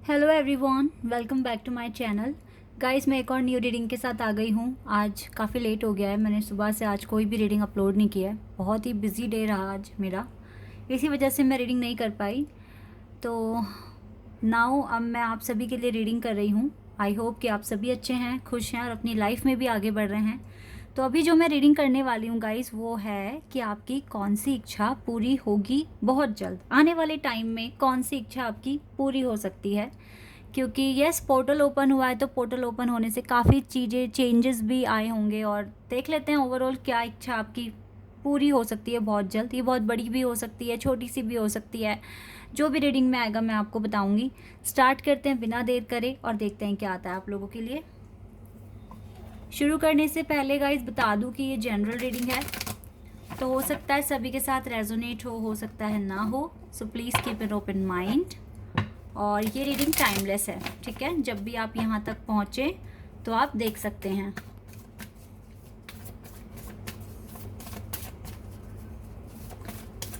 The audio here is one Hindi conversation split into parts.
Hello everyone, welcome back to my channel. Guys, मैं एक और न्यू रीडिंग के साथ आ गई हूँ। आज काफ़ी लेट हो गया है, मैंने सुबह से आज कोई भी रीडिंग अपलोड नहीं किया है। बहुत ही बिजी डे रहा आज मेरा, इसी वजह से मैं रीडिंग नहीं कर पाई। तो नाउ अब मैं आप सभी के लिए रीडिंग कर रही हूँ। आई होप कि आप सभी अच्छे हैं, खुश हैं और अपनी लाइफ में भी आगे बढ़ रहे हैं। तो अभी जो मैं रीडिंग करने वाली हूँ गाइस, वो है कि आपकी कौन सी इच्छा पूरी होगी बहुत जल्द। आने वाले टाइम में कौन सी इच्छा आपकी पूरी हो सकती है, क्योंकि यस, पोर्टल ओपन हुआ है तो पोर्टल ओपन होने से काफ़ी चीज़ें चेंजेस भी आए होंगे। और देख लेते हैं ओवरऑल क्या इच्छा आपकी पूरी हो सकती है बहुत जल्द। ये बहुत बड़ी भी हो सकती है, छोटी सी भी हो सकती है। जो भी रीडिंग में आएगा मैं आपको बताऊंगी। स्टार्ट करते हैं बिना देर करे और देखते हैं क्या आता है आप लोगों के लिए। शुरू करने से पहले गाइज बता दूं कि ये जनरल रीडिंग है, तो हो सकता है सभी के साथ रेजोनेट हो सकता है ना हो। So please keep an open mind. और ये रीडिंग टाइमलेस है, ठीक है। जब भी आप यहाँ तक पहुँचे तो आप देख सकते हैं।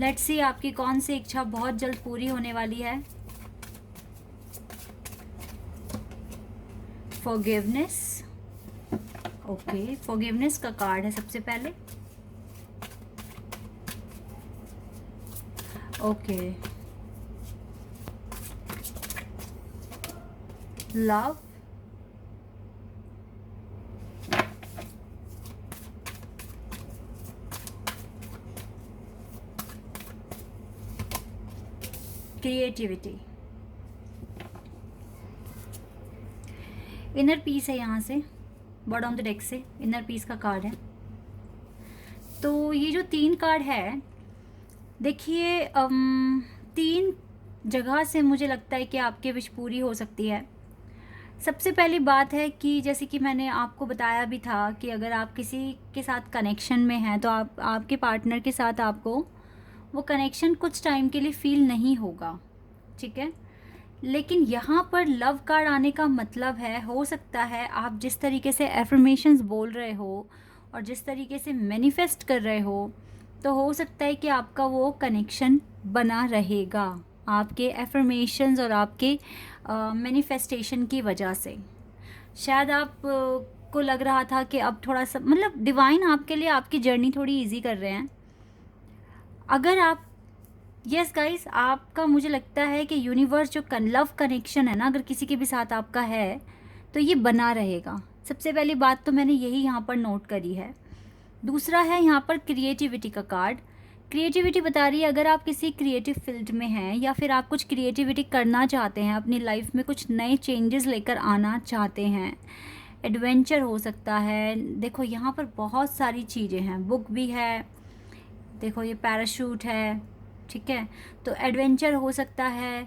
लेट्स सी आपकी कौन सी इच्छा बहुत जल्द पूरी होने वाली है। फॉरगिवनेस। ओके, फॉरगिवनेस का कार्ड है सबसे पहले। Okay, love. Creativity. Inner peace है यहाँ से, बॉटम ऑफ द डेक से इनर पीस का कार्ड है। तो ये जो 3 कार्ड है, देखिए, 3 जगह से मुझे लगता है कि आपकी विश पूरी हो सकती है। सबसे पहली बात है कि जैसे कि मैंने आपको बताया भी था कि अगर आप किसी के साथ कनेक्शन में हैं तो आपके पार्टनर के साथ आपको वो कनेक्शन कुछ टाइम के लिए फील नहीं होगा, ठीक है। लेकिन यहाँ पर लव कार्ड आने का मतलब है, हो सकता है आप जिस तरीके से एफर्मेशंस बोल रहे हो और जिस तरीके से मैनिफेस्ट कर रहे हो, तो हो सकता है कि आपका वो कनेक्शन बना रहेगा आपके एफर्मेशंस और आपके मैनिफेस्टेशन की वजह से। शायद आप को लग रहा था कि अब थोड़ा सा, मतलब डिवाइन आपके लिए आपकी जर्नी थोड़ी इजी कर रहे हैं। अगर आप, यस गाइस, आपका मुझे लगता है कि यूनिवर्स जो लव कनेक्शन है ना, अगर किसी के भी साथ आपका है तो ये बना रहेगा। सबसे पहली बात तो मैंने यही यहाँ पर नोट करी है। दूसरा है यहाँ पर क्रिएटिविटी का कार्ड। क्रिएटिविटी बता रही है अगर आप किसी क्रिएटिव फील्ड में हैं या फिर आप कुछ क्रिएटिविटी करना चाहते हैं, अपनी लाइफ में कुछ नए चेंजेस लेकर आना चाहते हैं। एडवेंचर हो सकता है। देखो यहाँ पर बहुत सारी चीज़ें हैं, बुक भी है, देखो ये पैराशूट है, ठीक है। तो एडवेंचर हो सकता है,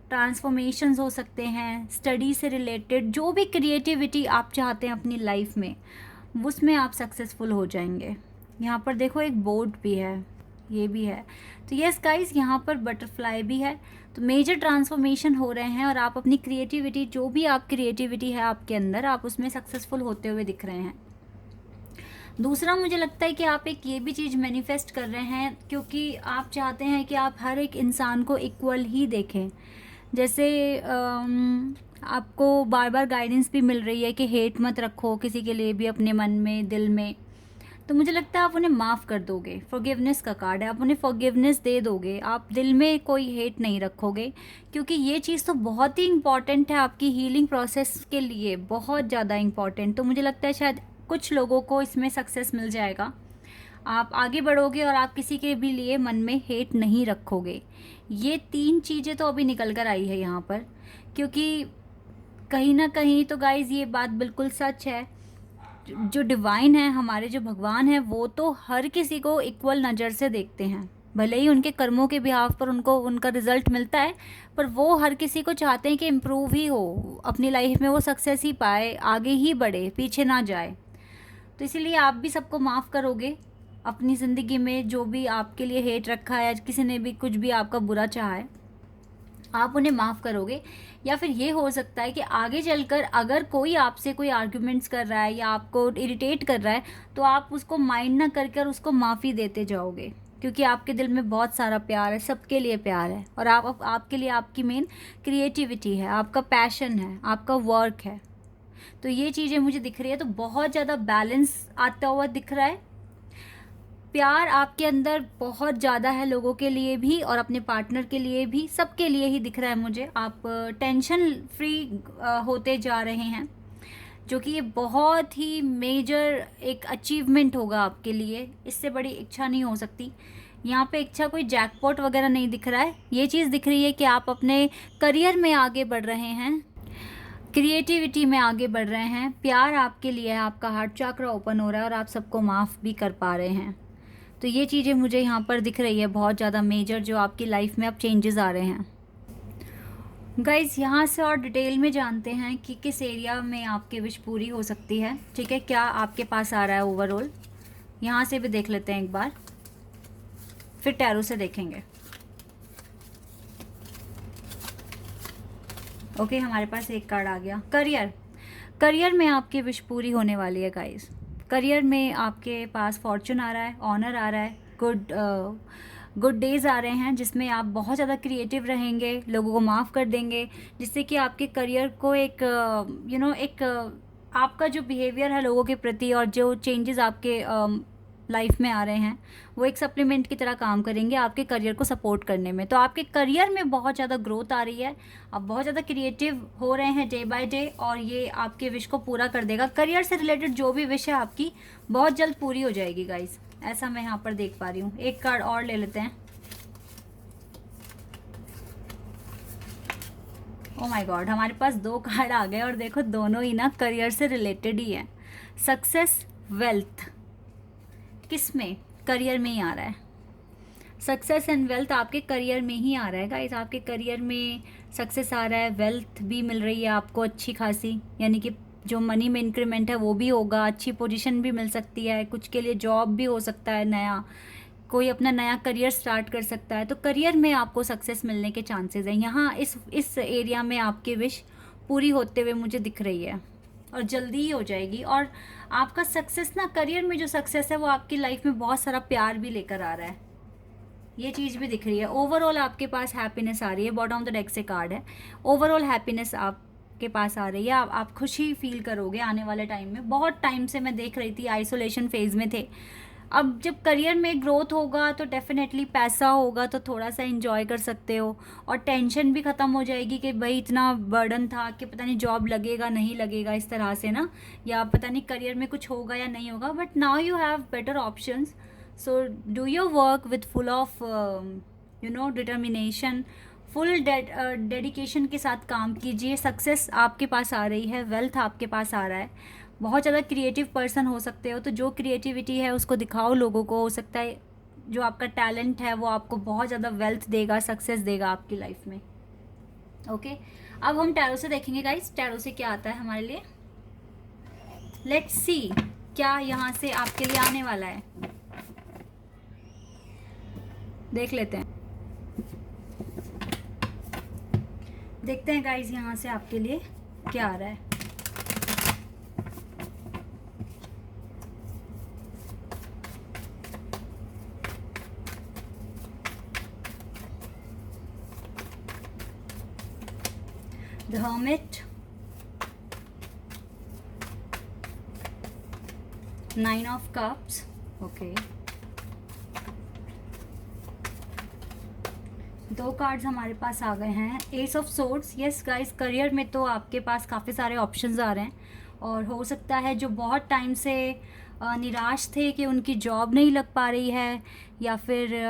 ट्रांसफॉर्मेशंस हो सकते हैं, स्टडी से रिलेटेड जो भी क्रिएटिविटी आप चाहते हैं अपनी लाइफ में, उसमें आप सक्सेसफुल हो जाएंगे। यहाँ पर देखो एक बोर्ड भी है, ये भी है। तो यस गाइस, यहाँ पर बटरफ्लाई भी है। तो मेजर ट्रांसफॉर्मेशन हो रहे हैं और आप अपनी क्रिएटिविटी, जो भी आप क्रिएटिविटी है आपके अंदर, आप उसमें सक्सेसफुल होते हुए दिख रहे हैं। दूसरा मुझे लगता है कि आप एक ये भी चीज़ मैनिफेस्ट कर रहे हैं, क्योंकि आप चाहते हैं कि आप हर एक इंसान को इक्वल ही देखें। जैसे आपको बार बार गाइडेंस भी मिल रही है कि हेट मत रखो किसी के लिए भी अपने मन में, दिल में। तो मुझे लगता है आप उन्हें माफ़ कर दोगे। फॉरगिवनेस का कार्ड है, आप उन्हें फॉरगिवनेस दे दोगे, आप दिल में कोई हेट नहीं रखोगे, क्योंकि ये चीज़ तो बहुत ही इंपॉर्टेंट है आपकी हीलिंग प्रोसेस के लिए, बहुत ज़्यादा इंपॉर्टेंट। तो मुझे लगता है शायद कुछ लोगों को इसमें सक्सेस मिल जाएगा। आप आगे बढ़ोगे और आप किसी के भी लिए मन में हेट नहीं रखोगे। ये 3 चीज़ें तो अभी निकल कर आई है यहाँ पर, क्योंकि कहीं ना कहीं तो गाइज ये बात बिल्कुल सच है। जो डिवाइन है, हमारे जो भगवान है, वो तो हर किसी को इक्वल नज़र से देखते हैं। भले ही उनके कर्मों के बिहाफ पर उनको उनका रिजल्ट मिलता है, पर वो हर किसी को चाहते हैं कि इम्प्रूव ही हो अपनी लाइफ में, वो सक्सेस ही पाए, आगे ही बढ़े, पीछे ना जाए। तो इसीलिए आप भी सबको माफ़ करोगे अपनी ज़िंदगी में, जो भी आपके लिए हेट रखा है, किसी ने भी कुछ भी आपका बुरा चाहा है, आप उन्हें माफ़ करोगे। या फिर ये हो सकता है कि आगे चलकर अगर कोई आपसे कोई आर्ग्यूमेंट्स कर रहा है या आपको इरिटेट कर रहा है, तो आप उसको माइंड ना करके और उसको माफ़ी देते जाओगे, क्योंकि आपके दिल में बहुत सारा प्यार है, सबके लिए प्यार है, और आपके लिए आपकी मेन क्रिएटिविटी है, आपका पैशन है, आपका वर्क है। तो ये चीज़ें मुझे दिख रही है, तो बहुत ज़्यादा बैलेंस आता हुआ दिख रहा है। प्यार आपके अंदर बहुत ज़्यादा है, लोगों के लिए भी और अपने पार्टनर के लिए भी, सबके लिए ही दिख रहा है मुझे। आप टेंशन फ्री होते जा रहे हैं, जो कि ये बहुत ही मेजर एक अचीवमेंट होगा आपके लिए। इससे बड़ी इच्छा नहीं हो सकती। यहाँ पे इच्छा कोई जैकपॉट वगैरह नहीं दिख रहा है। ये चीज़ दिख रही है कि आप अपने करियर में आगे बढ़ रहे हैं, क्रिएटिविटी में आगे बढ़ रहे हैं, प्यार आपके लिए है, आपका हार्ट चक्र ओपन हो रहा है और आप सबको माफ़ भी कर पा रहे हैं। तो ये चीज़ें मुझे यहाँ पर दिख रही है बहुत ज़्यादा मेजर, जो आपकी लाइफ में अब चेंजेस आ रहे हैं। गाइज़, यहाँ से और डिटेल में जानते हैं कि किस एरिया में आपकी विश पूरी हो सकती है। ठीक है, क्या आपके पास आ रहा है ओवरऑल, यहाँ से भी देख लेते हैं एक बार, फिर टैरो से देखेंगे। ओके, हमारे पास एक कार्ड आ गया। करियर में आपकी विश पूरी होने वाली है गाइज़। करियर में आपके पास फॉर्चून आ रहा है, ऑनर आ रहा है, गुड डेज़ आ रहे हैं, जिसमें आप बहुत ज़्यादा क्रिएटिव रहेंगे, लोगों को माफ़ कर देंगे, जिससे कि आपके करियर को एक आपका जो बिहेवियर है लोगों के प्रति और जो चेंजेस आपके लाइफ में आ रहे हैं, वो एक सप्लीमेंट की तरह काम करेंगे आपके करियर को सपोर्ट करने में। तो आपके करियर में बहुत ज़्यादा ग्रोथ आ रही है, आप बहुत ज़्यादा क्रिएटिव हो रहे हैं डे बाय डे, और ये आपके विश को पूरा कर देगा। करियर से रिलेटेड जो भी विश है आपकी बहुत जल्द पूरी हो जाएगी गाइस, ऐसा मैं यहाँ पर देख पा रही हूँ। एक कार्ड और ले लेते हैं। ओ माय गॉड, हमारे पास 2 कार्ड आ गए और देखो दोनों ही ना करियर से रिलेटेड ही है। सक्सेस, वेल्थ, किस में? करियर में ही आ रहा है। सक्सेस एंड वेल्थ आपके करियर में ही आ रहा है गाइस। आपके करियर में सक्सेस आ रहा है, वेल्थ भी मिल रही है आपको अच्छी खासी, यानी कि जो मनी में इंक्रीमेंट है वो भी होगा, अच्छी पोजीशन भी मिल सकती है, कुछ के लिए जॉब भी हो सकता है, नया कोई अपना नया करियर स्टार्ट कर सकता है। तो करियर में आपको सक्सेस मिलने के चांसेस हैं। यहाँ इस एरिया में आपकी विश पूरी होते हुए मुझे दिख रही है, और जल्दी ही हो जाएगी। और आपका सक्सेस ना, करियर में जो सक्सेस है वो आपकी लाइफ में बहुत सारा प्यार भी लेकर आ रहा है, ये चीज़ भी दिख रही है। ओवरऑल आपके पास हैप्पीनेस आ रही है, बॉटम ऑफ द डेक से कार्ड है। ओवरऑल हैप्पीनेस आपके पास आ रही है, आप खुशी फील करोगे आने वाले टाइम में। बहुत टाइम से मैं देख रही थी आइसोलेशन फेज में थे, अब जब करियर में ग्रोथ होगा तो डेफिनेटली पैसा होगा, तो थोड़ा सा एंजॉय कर सकते हो, और टेंशन भी ख़त्म हो जाएगी कि भाई इतना बर्डन था कि पता नहीं जॉब लगेगा नहीं लगेगा इस तरह से ना, या पता नहीं करियर में कुछ होगा या नहीं होगा। But now you have better options, so do your work with full of determination, full dedication के साथ काम कीजिए। सक्सेस आपके पास आ रही है, वेल्थ आपके पास आ रहा है, बहुत ज़्यादा क्रिएटिव पर्सन हो सकते हो, तो जो क्रिएटिविटी है उसको दिखाओ लोगों को। हो सकता है जो आपका टैलेंट है वो आपको बहुत ज़्यादा वेल्थ देगा, सक्सेस देगा आपकी लाइफ में। ओके, अब हम टैरो से देखेंगे गाइस, टैरो से क्या आता है हमारे लिए। लेट्स सी क्या यहाँ से आपके लिए आने वाला है, देख लेते हैं। देखते हैं गाइस यहाँ से आपके लिए क्या आ रहा है। The Hermit, 9 of Cups, okay, 2 cards हमारे पास आ गए हैं। S of swords, yes guys, career में तो आपके पास काफ़ी सारे ऑप्शंस आ रहे हैं, और हो सकता है जो बहुत टाइम से निराश थे कि उनकी जॉब नहीं लग पा रही है, या फिर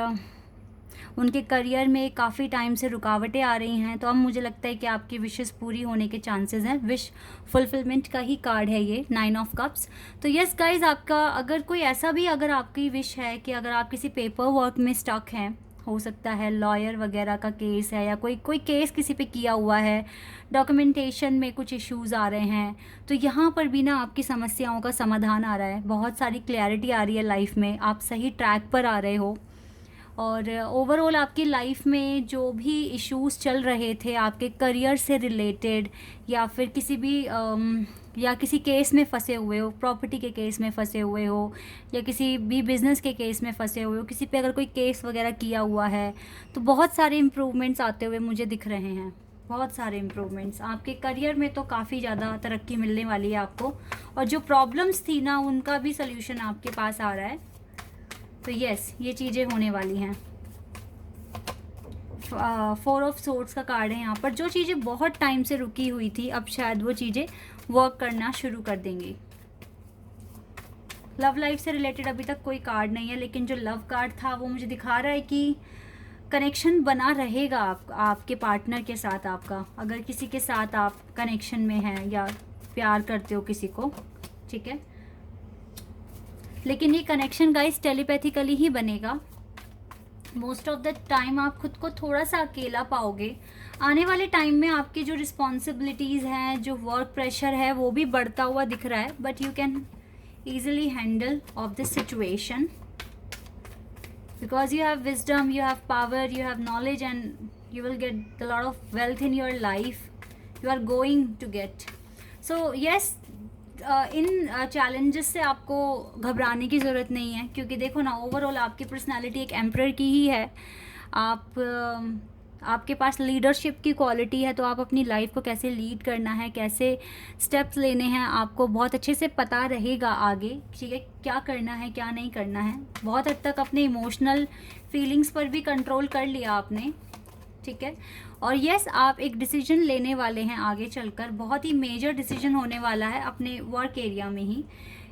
उनके करियर में काफ़ी टाइम से रुकावटें आ रही हैं, तो अब मुझे लगता है कि आपकी विशेस पूरी होने के चांसेस हैं। विश फुलफिलमेंट का ही कार्ड है ये 9 ऑफ कप्स। तो यस गाइज, आपका अगर कोई ऐसा भी अगर आपकी विश है कि अगर आप किसी पेपर वर्क में स्टक हैं, हो सकता है लॉयर वगैरह का केस है, या कोई केस किसी पे किया हुआ है, डॉक्यूमेंटेशन में कुछ इश्यूज़ आ रहे हैं, तो यहाँ पर भी ना आपकी समस्याओं का समाधान आ रहा है, बहुत सारी क्लैरिटी आ रही है लाइफ में, आप सही ट्रैक पर आ रहे हो। और ओवरऑल आपकी लाइफ में जो भी इश्यूज़ चल रहे थे आपके करियर से रिलेटेड, या फिर किसी भी या किसी केस में फंसे हुए हो, प्रॉपर्टी के केस में फंसे हुए हो, या किसी भी बिज़नेस के केस में फंसे हुए हो, किसी पे अगर कोई केस वगैरह किया हुआ है, तो बहुत सारे इम्प्रूवमेंट्स आते हुए मुझे दिख रहे हैं। बहुत सारे इम्प्रूवमेंट्स आपके करियर में, तो काफ़ी ज़्यादा तरक्की मिलने वाली है आपको। और जो प्रॉब्लम्स थी ना, उनका भी सल्यूशन आपके पास आ रहा है। तो यस, ये चीज़ें होने वाली हैं। 4 ऑफ सोर्ड्स का कार्ड है यहाँ पर। जो चीज़ें बहुत टाइम से रुकी हुई थी, अब शायद वो चीज़ें वर्क करना शुरू कर देंगी। लव लाइफ से रिलेटेड अभी तक कोई कार्ड नहीं है, लेकिन जो लव कार्ड था वो मुझे दिखा रहा है कि कनेक्शन बना रहेगा आपके पार्टनर के साथ आपका। अगर किसी के साथ आप कनेक्शन में हैं या प्यार करते हो किसी को, ठीक है, लेकिन ये कनेक्शन गाइस टेलीपैथिकली ही बनेगा। मोस्ट ऑफ द टाइम आप खुद को थोड़ा सा अकेला पाओगे। आने वाले टाइम में आपकी जो रिस्पॉन्सिबिलिटीज़ हैं, जो वर्क प्रेशर है, वो भी बढ़ता हुआ दिख रहा है, but you can easily handle of this situation because you have wisdom, you have power, you have knowledge, and you will get a lot of wealth in your life. You are going to get. So yes, in challenges से आपको घबराने की ज़रूरत नहीं है, क्योंकि देखो ना, ओवरऑल आपकी पर्सनालिटी एक एम्परर की ही है। आपके पास लीडरशिप की क्वालिटी है, तो आप अपनी लाइफ को कैसे लीड करना है, कैसे स्टेप्स लेने हैं, आपको बहुत अच्छे से पता रहेगा आगे, ठीक है, क्या करना है क्या नहीं करना है। बहुत हद तक अपने इमोशनल फीलिंग्स पर भी कंट्रोल कर लिया आपने, ठीक है। और यस, आप एक डिसीजन लेने वाले हैं आगे चलकर, बहुत ही मेजर डिसीजन होने वाला है अपने वर्क एरिया में ही।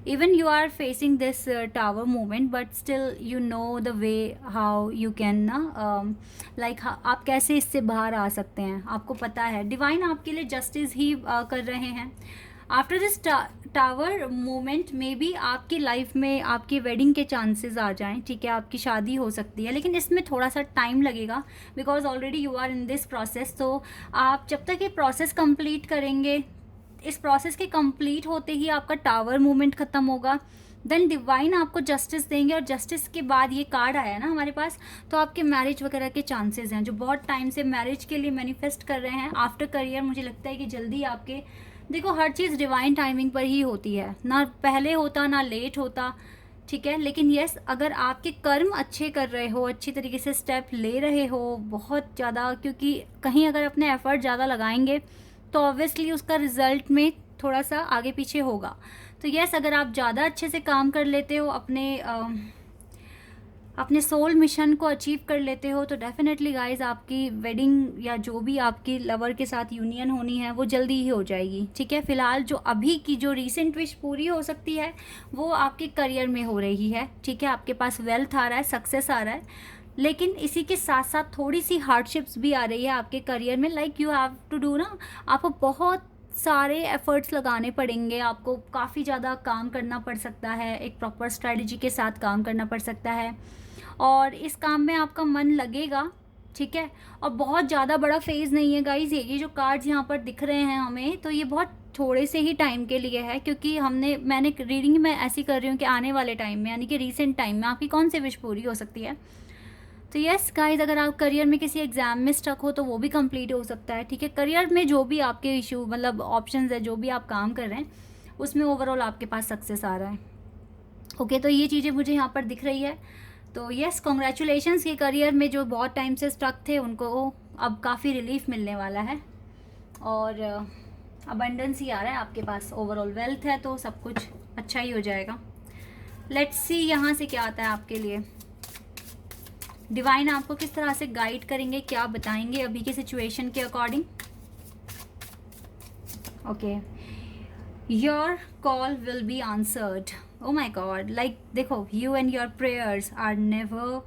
even you are facing this tower movement, but still you know the way how you can like आप कैसे इससे बाहर आ सकते हैं, आपको पता है। डिवाइन आपके लिए जस्टिस ही कर रहे हैं। आफ्टर दिस टावर मूवमेंट में भी आपकी लाइफ में आपकी वेडिंग के चांसेस आ जाएं, ठीक है, आपकी शादी हो सकती है, लेकिन इसमें थोड़ा सा टाइम लगेगा, because already you are in this process. तो आप जब तक ये प्रोसेस कंप्लीट करेंगे, इस प्रोसेस के कंप्लीट होते ही आपका टावर मूवमेंट ख़त्म होगा, देन डिवाइन आपको जस्टिस देंगे। और जस्टिस के बाद ये कार्ड आया ना हमारे पास, तो आपके मैरिज वगैरह के चांसेस हैं, जो बहुत टाइम से मैरिज के लिए मैनिफेस्ट कर रहे हैं। आफ्टर करियर मुझे लगता है कि जल्दी आपके, देखो हर चीज़ डिवाइन टाइमिंग पर ही होती है, ना पहले होता ना लेट होता, ठीक है। लेकिन यस, अगर आपके कर्म अच्छे कर रहे हो, अच्छी तरीके से स्टेप ले रहे हो बहुत ज़्यादा, क्योंकि कहीं अगर अपने एफर्ट ज़्यादा लगाएंगे तो ऑब्वियसली उसका रिजल्ट में थोड़ा सा आगे पीछे होगा। तो यस, अगर आप ज़्यादा अच्छे से काम कर लेते हो, अपने सोल मिशन को अचीव कर लेते हो, तो डेफिनेटली गाइज आपकी वेडिंग या जो भी आपकी लवर के साथ यूनियन होनी है वो जल्दी ही हो जाएगी, ठीक है। फिलहाल जो अभी की जो रीसेंट विश पूरी हो सकती है वो आपके करियर में हो रही है, ठीक है। आपके पास वेल्थ आ रहा है, सक्सेस आ रहा है, लेकिन इसी के साथ साथ थोड़ी सी हार्डशिप्स भी आ रही है आपके करियर में। Like you have to do ना, आपको बहुत सारे एफर्ट्स लगाने पड़ेंगे, आपको काफ़ी ज़्यादा काम करना पड़ सकता है, एक प्रॉपर स्ट्रेटजी के साथ काम करना पड़ सकता है, और इस काम में आपका मन लगेगा, ठीक है। और बहुत ज़्यादा बड़ा फेज़ नहीं है गाइज, ये जो कार्ड्स यहाँ पर दिख रहे हैं हमें, तो ये बहुत थोड़े से ही टाइम के लिए है, क्योंकि मैंने रीडिंग में ऐसी कर रही हूँ कि आने वाले टाइम में, यानी कि रीसेंट टाइम में आपकी कौन सी विश पूरी हो सकती है। तो यस गाइज, अगर आप करियर में किसी एग्ज़ाम में स्टक हो तो वो भी कंप्लीट हो सकता है, ठीक है। करियर में जो भी आपके इशू, मतलब ऑप्शंस है, जो भी आप काम कर रहे हैं उसमें ओवरऑल आपके पास सक्सेस आ रहा है। ओके, तो ये चीज़ें मुझे यहाँ पर दिख रही है। तो यस, कॉन्ग्रेचुलेशंस, के करियर में जो बहुत टाइम से स्टक थे उनको अब काफ़ी रिलीफ मिलने वाला है, और अबंडेंस ही आ रहा है आपके पास। ओवरऑल वेल्थ है तो सब कुछ अच्छा ही हो जाएगा। लेट्स सी यहाँ से क्या आता है आपके लिए। डिवाइन आपको किस तरह से गाइड करेंगे, क्या बताएंगे अभी की सिचुएशन के according. Okay, your call will be answered. Oh my god, like देखो, you and your prayers are never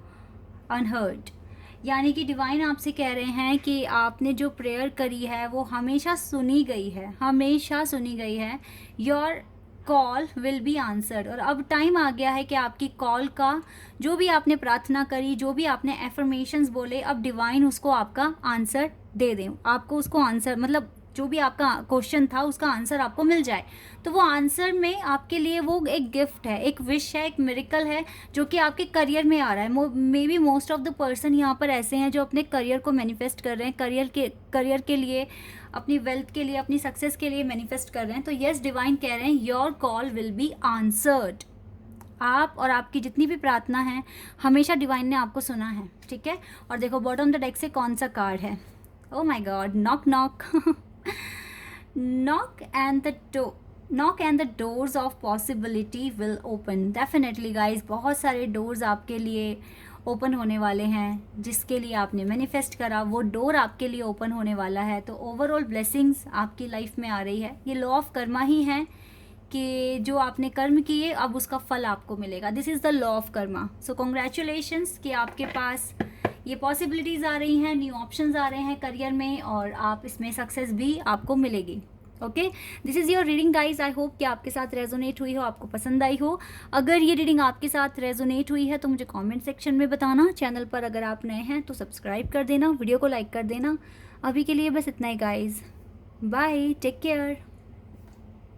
unheard. यानी कि डिवाइन आपसे कह रहे हैं कि आपने जो प्रेयर करी है वो हमेशा सुनी गई है, हमेशा सुनी गई है। Your call will be answered. और अब टाइम आ गया है कि आपकी कॉल का, जो भी आपने प्रार्थना करी, जो भी आपने एफर्मेशंस बोले, अब डिवाइन उसको आपका आंसर दे दें, आपको उसको आंसर, मतलब जो भी आपका क्वेश्चन था उसका आंसर आपको मिल जाए, तो वो आंसर में आपके लिए वो एक गिफ्ट है, एक विश है, एक मिरेकल है जो कि आपके करियर में आ रहा है। May be most of the person यहाँ पर ऐसे हैं जो अपने करियर को मैनिफेस्ट कर रहे हैं, करियर के लिए, अपनी वेल्थ के लिए, अपनी सक्सेस के लिए मैनिफेस्ट कर रहे हैं। तो यस, डिवाइन कह रहे हैं your call will be answered. आप और आपकी जितनी भी प्रार्थना है हमेशा डिवाइन ने आपको सुना है, ठीक है। और देखो बॉटम द डेक से कौन सा कार्ड है, oh my God, knock knock knock and the doors of possibility will open. Definitely guys, बहुत सारे डोर्स आपके लिए ओपन होने वाले हैं, जिसके लिए आपने मैनिफेस्ट करा वो डोर आपके लिए ओपन होने वाला है। तो ओवरऑल ब्लेसिंग्स आपकी लाइफ में आ रही है। ये लॉ ऑफ कर्मा ही है कि जो आपने कर्म किए अब उसका फल आपको मिलेगा। This is the law of Karma. So congratulations कि आपके पास ये पॉसिबिलिटीज़ आ रही हैं, न्यू ऑप्शंस आ रहे हैं करियर में, और आप इसमें सक्सेस भी आपको मिलेगी। Okay, this is your reading guys. I hope कि आपके साथ रेजोनेट हुई हो, आपको पसंद आई हो। अगर ये रीडिंग आपके साथ रेजोनेट हुई है तो मुझे कमेंट सेक्शन में बताना। चैनल पर अगर आप नए हैं तो सब्सक्राइब कर देना, वीडियो को लाइक कर देना। अभी के लिए बस इतना ही गाइज, बाय, टेक केयर।